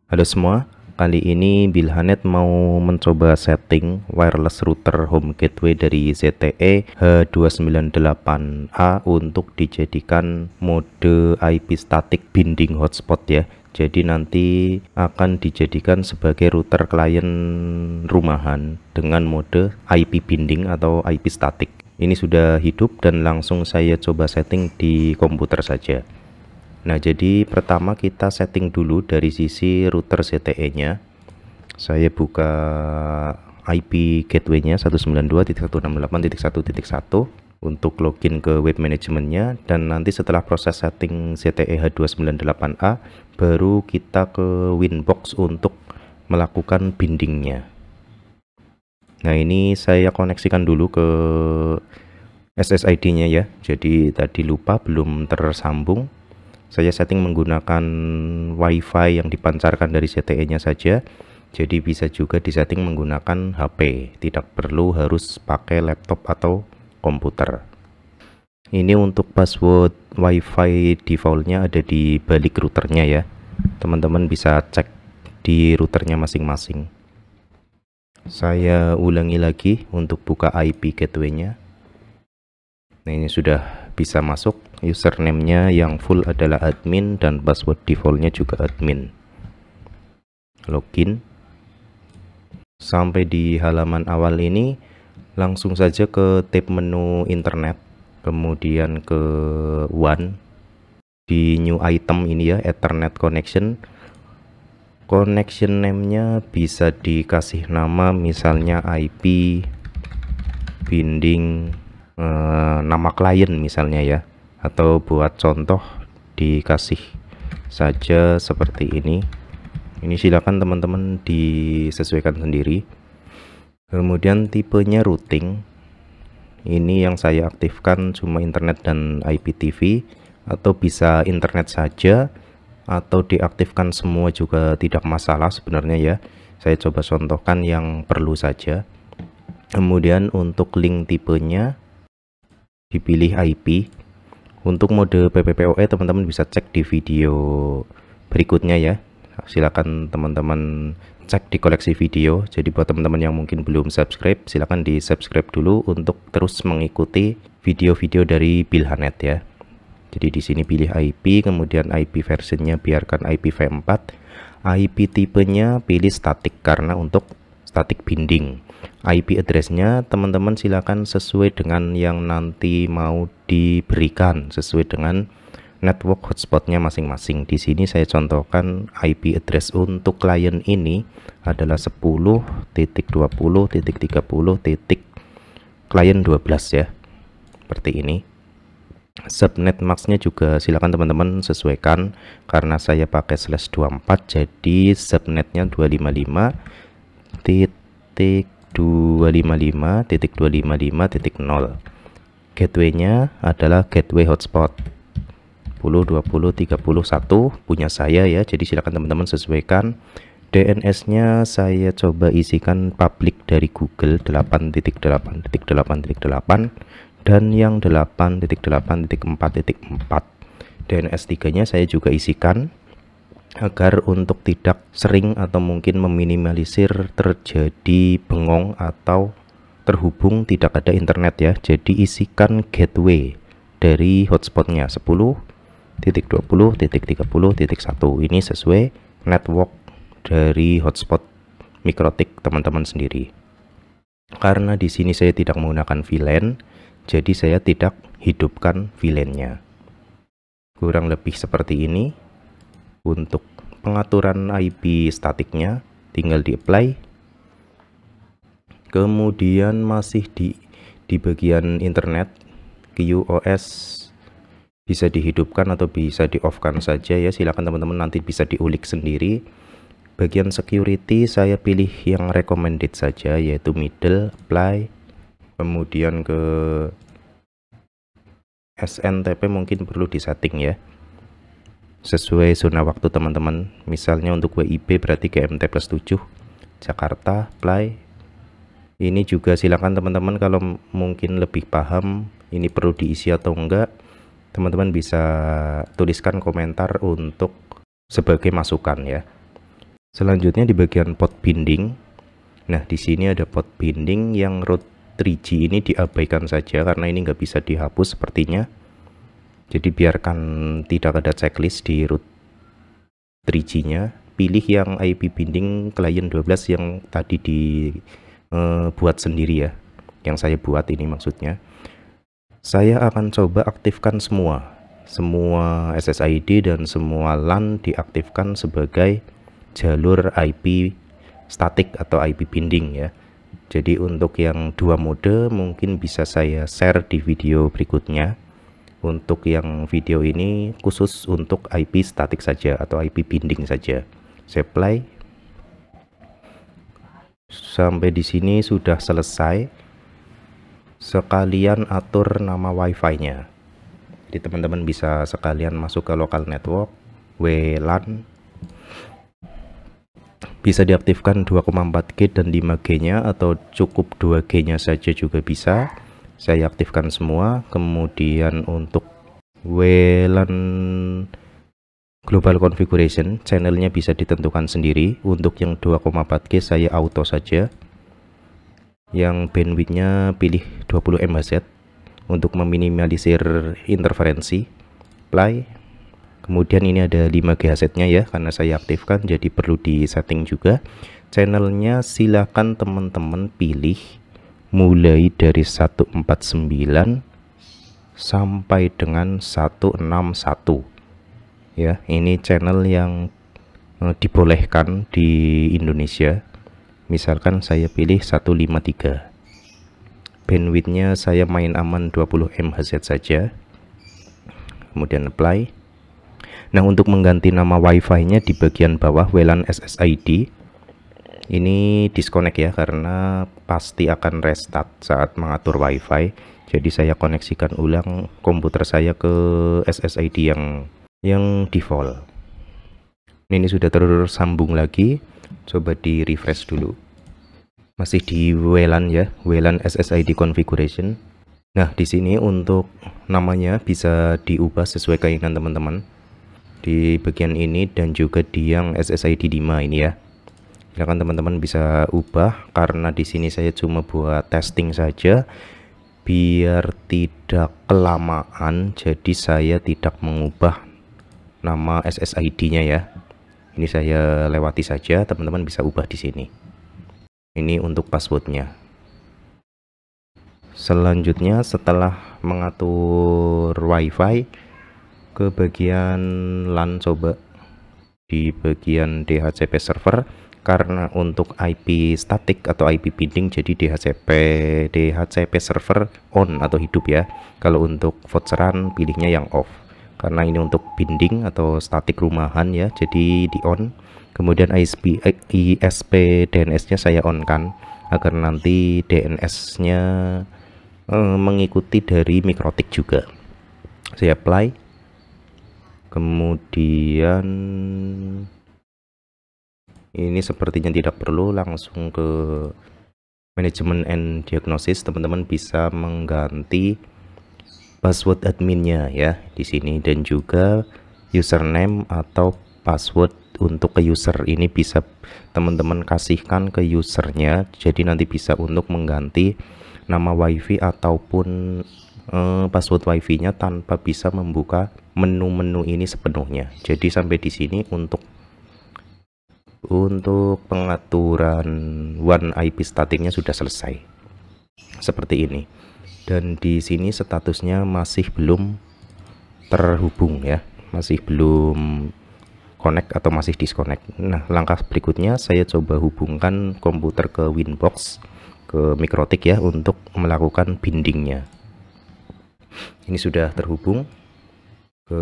Halo semua, kali ini Bilhanet mau mencoba setting wireless router home gateway dari ZTE H298A untuk dijadikan mode IP static binding hotspot ya. Jadi nanti akan dijadikan sebagai router klien rumahan dengan mode IP binding atau IP static. Ini sudah hidup dan langsung saya coba setting di komputer saja. Nah, jadi pertama kita setting dulu dari sisi router ZTE-nya. Saya buka IP gateway-nya 192.168.1.1 untuk login ke web manajemennya, dan nanti setelah proses setting ZTE H298A baru kita ke Winbox untuk melakukan bindingnya. Nah, ini saya koneksikan dulu ke SSID-nya ya. Jadi tadi lupa belum tersambung. Saya setting menggunakan WiFi yang dipancarkan dari ZTE-nya saja. Jadi bisa juga disetting menggunakan HP, tidak perlu harus pakai laptop atau komputer. Ini untuk password WiFi defaultnya ada di balik routernya ya. Teman-teman bisa cek di routernya masing-masing. Saya ulangi lagi untuk buka IP gateway-nya. Nah, ini sudah bisa masuk. Username-nya yang full adalah admin dan password defaultnya juga admin. Login. Sampai di halaman awal ini langsung saja ke tab menu internet, kemudian ke WAN. Di new item ini ya, Ethernet connection. Connection name-nya bisa dikasih nama misalnya IP binding nama klien misalnya ya, atau buat contoh dikasih saja seperti ini. Ini silakan teman-teman disesuaikan sendiri. Kemudian tipenya routing, ini yang saya aktifkan cuma internet dan IPTV, atau bisa internet saja atau diaktifkan semua juga tidak masalah sebenarnya ya. Saya coba contohkan yang perlu saja. Kemudian untuk link tipenya dipilih IP. Untuk mode PPPoE teman-teman bisa cek di video berikutnya ya. Silakan teman-teman cek di koleksi video. Jadi buat teman-teman yang mungkin belum subscribe, silakan di subscribe dulu untuk terus mengikuti video-video dari Bilhanet ya. Jadi di sini pilih IP, kemudian IP versionnya biarkan IPv4, IP tipenya pilih static karena untuk static binding. IP address-nya teman-teman silakan sesuai dengan yang nanti mau diberikan, sesuai dengan network hotspotnya masing-masing. Di sini saya contohkan IP address untuk klien ini adalah 10.20.30. Klien 12 ya, seperti ini. Subnet max-nya juga silakan teman-teman sesuaikan, karena saya pakai /24 jadi subnetnya 255.255.255.0. gateway-nya adalah gateway hotspot 10.20.31 punya saya ya, jadi silakan teman-teman sesuaikan. DNS-nya saya coba isikan public dari Google 8.8.8.8 dan yang 8.8.4.4. DNS 3-nya saya juga isikan agar untuk tidak sering atau mungkin meminimalisir terjadi bengong atau terhubung tidak ada internet ya. Jadi isikan gateway dari hotspotnya 10.20.30.1. Ini sesuai network dari hotspot Mikrotik teman-teman sendiri. Karena di sini saya tidak menggunakan VLAN, jadi saya tidak hidupkan VLAN-nya. Kurang lebih seperti ini. Untuk pengaturan IP statiknya tinggal di apply. Kemudian masih di bagian internet, QoS bisa dihidupkan atau bisa di off kan saja ya, silakan teman-teman nanti bisa diulik sendiri. Bagian security saya pilih yang recommended saja, yaitu middle, apply. Kemudian ke SNTP mungkin perlu disetting ya, sesuai zona waktu teman-teman. Misalnya untuk WIB berarti GMT+7 Jakarta, apply. Ini juga silakan teman-teman kalau mungkin lebih paham ini perlu diisi atau enggak, teman-teman bisa tuliskan komentar untuk sebagai masukan ya. Selanjutnya di bagian port binding. Nah, di sini ada port binding yang root 3G ini diabaikan saja karena ini nggak bisa dihapus sepertinya. Jadi biarkan tidak ada checklist di root 3G-nya. Pilih yang IP binding client 12 yang tadi dibuat sendiri ya. Yang saya buat ini maksudnya. Saya akan coba aktifkan semua SSID dan semua LAN diaktifkan sebagai jalur IP statik atau IP binding ya. Jadi untuk yang dua mode mungkin bisa saya share di video berikutnya. Untuk yang video ini khusus untuk IP statik saja atau IP binding saja. Saya play. Sampai di sini sudah selesai. Sekalian atur nama wifi-nya. Jadi teman-teman bisa sekalian masuk ke local network, WLAN. Bisa diaktifkan 2,4G dan 5G-nya atau cukup 2G-nya saja juga bisa. Saya aktifkan semua. Kemudian untuk WLAN global configuration, channelnya bisa ditentukan sendiri. Untuk yang 2,4G saya auto saja. Yang bandwidthnya pilih 20 MHz untuk meminimalisir interferensi. Play. Kemudian ini ada 5G nya ya, karena saya aktifkan jadi perlu di setting juga. Channelnya silakan teman-teman pilih mulai dari 149 sampai dengan 161 ya. Ini channel yang dibolehkan di Indonesia. Misalkan saya pilih 153. Bandwidthnya saya main aman 20 MHz saja. Kemudian apply. Nah, untuk mengganti nama wifi-nya di bagian bawah WLAN SSID ini disconnect ya, karena pasti akan restart saat mengatur wifi. Jadi saya koneksikan ulang komputer saya ke SSID yang default. Ini sudah tersambung lagi. Coba di refresh dulu. Masih di WLAN ya, WLAN SSID configuration. Nah, di sini untuk namanya bisa diubah sesuai keinginan teman-teman. Di bagian ini dan juga di yang SSID 5 ini ya. Silakan teman-teman bisa ubah, karena di sini saya cuma buat testing saja biar tidak kelamaan. Jadi saya tidak mengubah nama SSID-nya ya. Ini saya lewati saja, teman-teman bisa ubah di sini. Ini untuk passwordnya. Selanjutnya setelah mengatur WiFi ke bagian LAN, coba di bagian DHCP server, karena untuk IP statik atau IP binding jadi DHCP server on atau hidup ya. Kalau untuk voucheran pilihnya yang off, karena ini untuk binding atau statik rumahan ya, jadi di on. Kemudian ISP DNS-nya saya on kan, agar nanti DNS-nya mengikuti dari Mikrotik juga. Saya apply. Kemudian ini sepertinya tidak perlu, langsung ke manajemen and diagnosis. Teman-teman bisa mengganti password adminnya ya di sini, dan juga username atau password untuk ke user ini bisa teman-teman kasihkan ke usernya. Jadi nanti bisa untuk mengganti nama wifi ataupun password wifi-nya tanpa bisa membuka menu-menu ini sepenuhnya. Jadi sampai di sini untuk pengaturan one IP statiknya sudah selesai. Seperti ini. Dan di sini statusnya masih belum terhubung ya, masih belum connect atau masih disconnect. Nah, langkah berikutnya saya coba hubungkan komputer ke Winbox, ke Mikrotik ya, untuk melakukan bindingnya. Ini sudah terhubung ke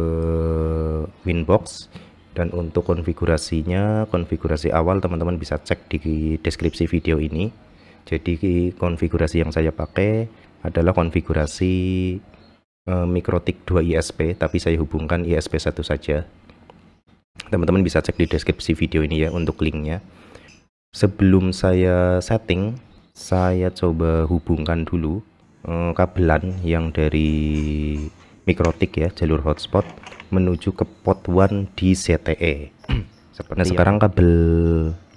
Winbox, dan untuk konfigurasinya, konfigurasi awal teman-teman bisa cek di deskripsi video ini. Jadi konfigurasi yang saya pakai adalah konfigurasi Mikrotik 2 ISP, tapi saya hubungkan ISP 1 saja. Teman-teman bisa cek di deskripsi video ini ya untuk linknya. Sebelum saya setting, saya coba hubungkan dulu kabelan yang dari Mikrotik ya, jalur hotspot menuju ke port 1 di ZTE. Nah, sekarang kabel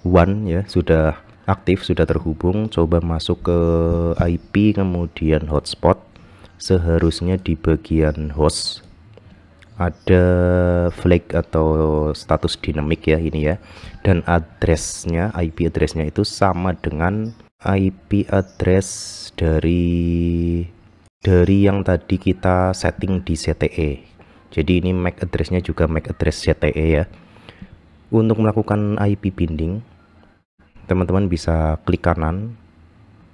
WAN ya sudah aktif, sudah terhubung. Coba masuk ke IP kemudian hotspot. Seharusnya di bagian host ada flag atau status dinamik ya ini ya, dan addressnya, IP addressnya itu sama dengan IP address dari yang tadi kita setting di CTE. Jadi ini MAC addressnya juga MAC address CTE ya. Untuk melakukan IP binding, teman-teman bisa klik kanan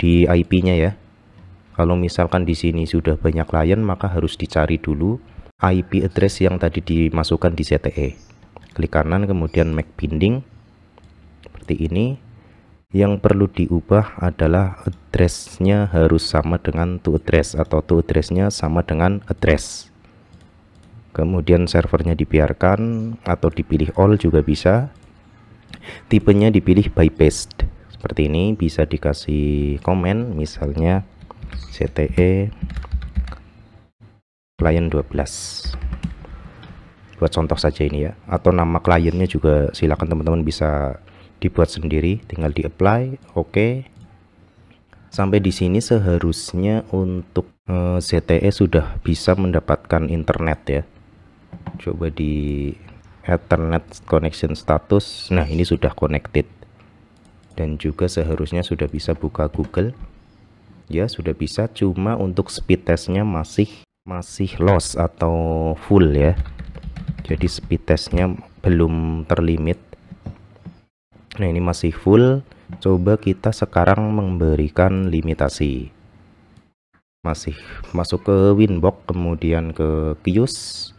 di IP-nya ya. Kalau misalkan di sini sudah banyak klien, maka harus dicari dulu IP address yang tadi dimasukkan di CTE. Klik kanan kemudian MAC binding seperti ini. Yang perlu diubah adalah addressnya harus sama dengan to address, atau to addressnya sama dengan address. Kemudian servernya dibiarkan atau dipilih all juga bisa. Tipenya dipilih by paste seperti ini, bisa dikasih komen misalnya CTE client 12 buat contoh saja ini ya, atau nama kliennya juga silakan teman-teman bisa dibuat sendiri, tinggal di apply. Oke. Sampai di sini seharusnya untuk CTE sudah bisa mendapatkan internet ya. Coba di Ethernet connection status. Nah, ini sudah connected. Dan juga seharusnya sudah bisa buka Google. Ya, sudah bisa, cuma untuk speed testnya masih loss atau full ya. Jadi speed testnya belum terlimit. Nah, ini masih full. Coba kita sekarang memberikan limitasi. Masih masuk ke Winbox, kemudian ke Queues.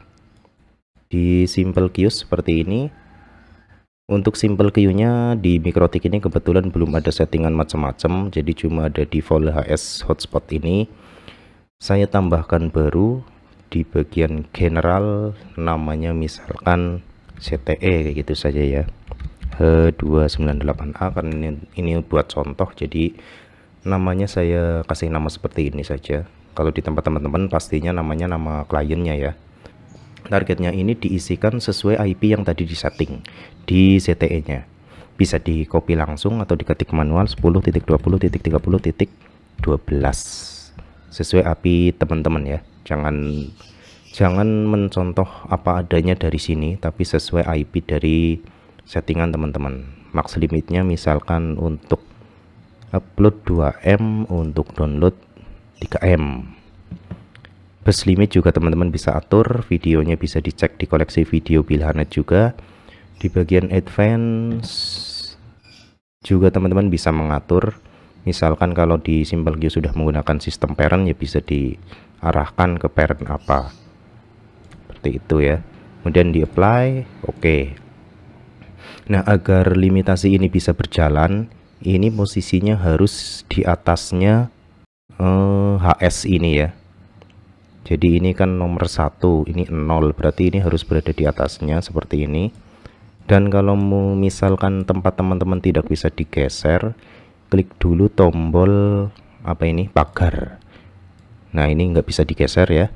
Di Simple Queues seperti ini. Untuk Simple Queue-nya di Mikrotik ini kebetulan belum ada settingan macam-macam, jadi cuma ada default HS hotspot ini. Saya tambahkan baru di bagian general, namanya misalkan CTE kayak gitu saja ya. H298A, karena ini buat contoh, jadi namanya saya kasih nama seperti ini saja. Kalau di tempat teman-teman pastinya namanya nama kliennya ya. Targetnya ini diisikan sesuai IP yang tadi disetting di CTE nya. Bisa di copy langsung atau diketik manual 10.20.30.12 sesuai IP teman-teman ya. Jangan mencontoh apa adanya dari sini, tapi sesuai IP dari settingan teman-teman. Max limitnya misalkan untuk upload 2M, untuk download 3M. Bus limit juga teman-teman bisa atur, videonya bisa dicek di koleksi video Bilhanet juga. Di bagian advance juga teman-teman bisa mengatur, misalkan kalau di Simple Queue sudah menggunakan sistem parent ya bisa diarahkan ke parent apa, seperti itu ya. Kemudian di apply, oke. Nah, agar limitasi ini bisa berjalan, ini posisinya harus di atasnya HS ini ya. Jadi ini kan nomor 1, ini 0, berarti ini harus berada di atasnya seperti ini. Dan kalau misalkan tempat teman-teman tidak bisa digeser, klik dulu tombol apa ini, pagar. Nah, ini nggak bisa digeser ya.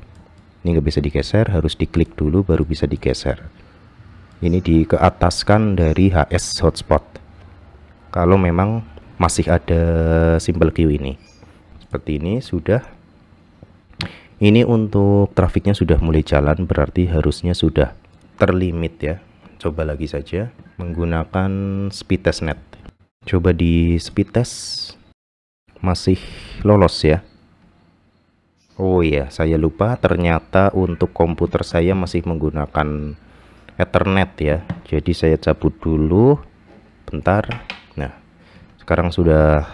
Ini nggak bisa digeser, harus diklik dulu baru bisa digeser. Ini dikeataskan dari HS hotspot kalau memang masih ada Simple Queue ini. Seperti ini sudah. Ini untuk trafiknya sudah mulai jalan, berarti harusnya sudah terlimit ya. Coba lagi saja menggunakan speed test net. Coba di speed test masih lolos ya. Oh iya, saya lupa, ternyata untuk komputer saya masih menggunakan Ethernet ya. Jadi saya cabut dulu bentar. Nah, sekarang sudah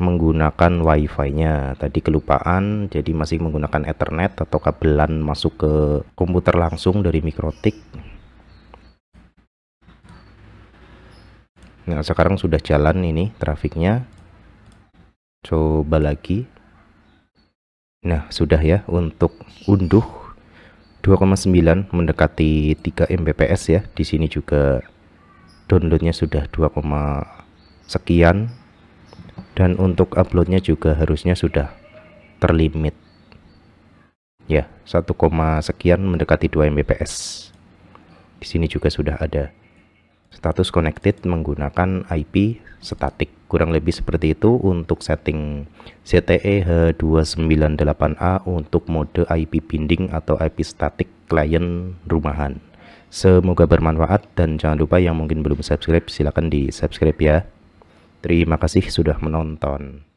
menggunakan wifi-nya. Tadi kelupaan, jadi masih menggunakan Ethernet atau kabelan masuk ke komputer langsung dari Mikrotik. Nah, sekarang sudah jalan ini trafiknya. Coba lagi. Nah, sudah ya, untuk unduh 2,9 mendekati 3 Mbps ya. Di sini juga downloadnya sudah 2, sekian. Dan untuk uploadnya juga harusnya sudah terlimit ya, 1, sekian mendekati 2 Mbps. Di sini juga sudah ada status connected menggunakan IP statik. Kurang lebih seperti itu untuk setting ZTE H298A untuk mode IP binding atau IP statik klien rumahan. Semoga bermanfaat, dan jangan lupa yang mungkin belum subscribe silahkan di subscribe ya. Terima kasih sudah menonton.